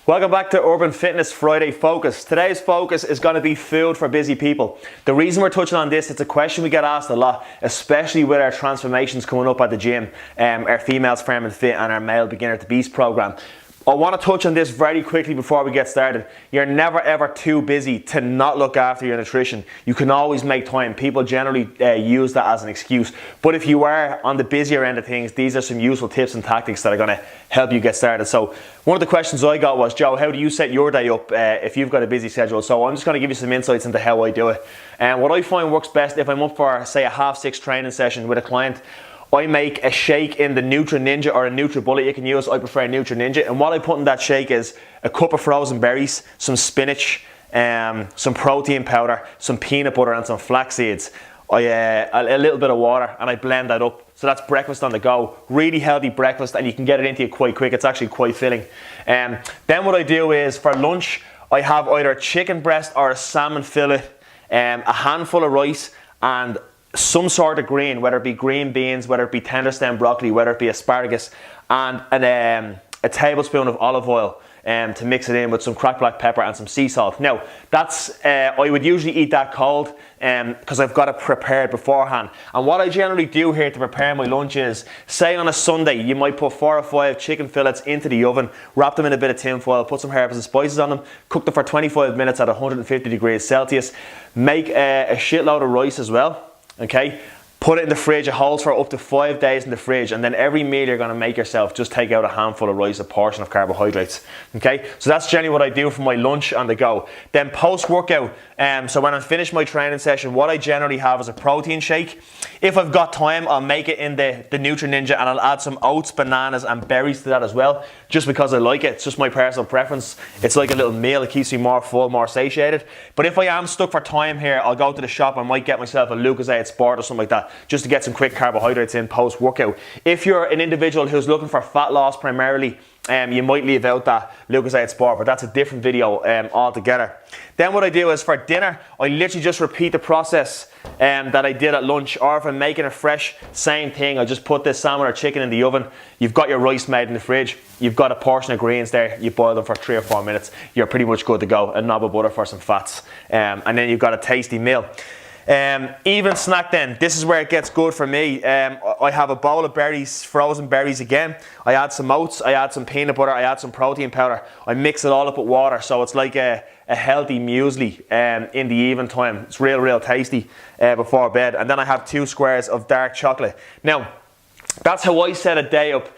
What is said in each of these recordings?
Welcome back to Urban Fitness Friday Focus. Today's focus is going to be food for busy people. The reason we're touching on this, it's a question we get asked a lot, especially with our transformations coming up at the gym, our Females Firm and Fit and our Male Beginner to Beast program. I want to touch on this very quickly before we get started. You're never ever too busy to not look after your nutrition. You can always make time. People generally use that as an excuse. But if you are on the busier end of things, these are some useful tips and tactics that are going to help you get started. So one of the questions I got was, Joe, how do you set your day up if you've got a busy schedule? So I'm just going to give you some insights into how I do it. And what I find works best if I'm up for, say, a 6:30 training session with a client, I make a shake in the Ninja or a NutriBullet you can use. I prefer Ninja. And what I put in that shake is a cup of frozen berries, some spinach, some protein powder, some peanut butter and some flax seeds. A little bit of water, and I blend that up. So that's breakfast on the go. Really healthy breakfast, and you can get it into you quite quick. It's actually quite filling. Then what I do is for lunch, I have either a chicken breast or a salmon fillet, a handful of rice, and some sort of green, whether it be green beans, whether it be tender stem broccoli, whether it be asparagus, and a tablespoon of olive oil to mix it in with some cracked black pepper and some sea salt. Now, that's I would usually eat that cold because I've got it prepared beforehand. And what I generally do here to prepare my lunch is, say on a Sunday, you might put 4 or 5 chicken fillets into the oven, wrap them in a bit of tin foil, put some herbs and spices on them, cook them for 25 minutes at 150 degrees Celsius, make a shitload of rice as well. Okay, put it in the fridge. It holds for up to 5 days in the fridge, and then every meal you're going to make yourself, just take out a handful of rice, a portion of carbohydrates. Okay, so that's generally what I do for my lunch on the go. Then post-workout, so when I finish my training session, what I generally have is a protein shake. If I've got time, I'll make it in the Ninja, and I'll add some oats, bananas and berries to that as well, just because I like it. It's just my personal preference. It's like a little meal. It keeps me more full, more satiated. But if I am stuck for time here, I'll go to the shop. I might get myself a Lucozade Sport or something like that, just to get some quick carbohydrates in post-workout. If you're an individual who's looking for fat loss primarily, you might leave out that Lucozade Sport, but that's a different video altogether. Then what I do is for dinner, I literally just repeat the process that I did at lunch, or if I'm making it fresh, same thing. I just put this salmon or chicken in the oven. You've got your rice made in the fridge. You've got a portion of greens there. You boil them for 3 or 4 minutes. You're pretty much good to go. A knob of butter for some fats. And then you've got a tasty meal. Even snack then, this is where it gets good for me. I have a bowl of berries, frozen berries again. I add some oats, I add some peanut butter, I add some protein powder. I mix it all up with water, so it's like a healthy muesli in the evening time. It's real tasty before bed. And then I have 2 squares of dark chocolate. Now, that's how I set a day up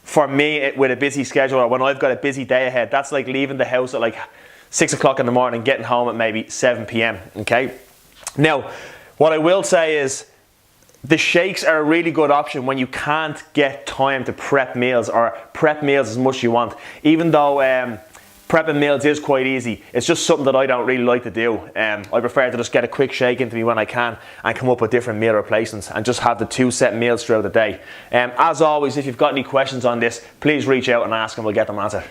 for me with a busy schedule, or when I've got a busy day ahead. That's like leaving the house at like 6 o'clock in the morning, getting home at maybe 7 p.m, okay? Now, what I will say is the shakes are a really good option when you can't get time to prep meals, or prep meals as much as you want. Even though prepping meals is quite easy, it's just something that I don't really like to do. I prefer to just get a quick shake into me when I can and come up with different meal replacements and just have the 2 set meals throughout the day. As always, if you've got any questions on this, please reach out and ask and we'll get them answered.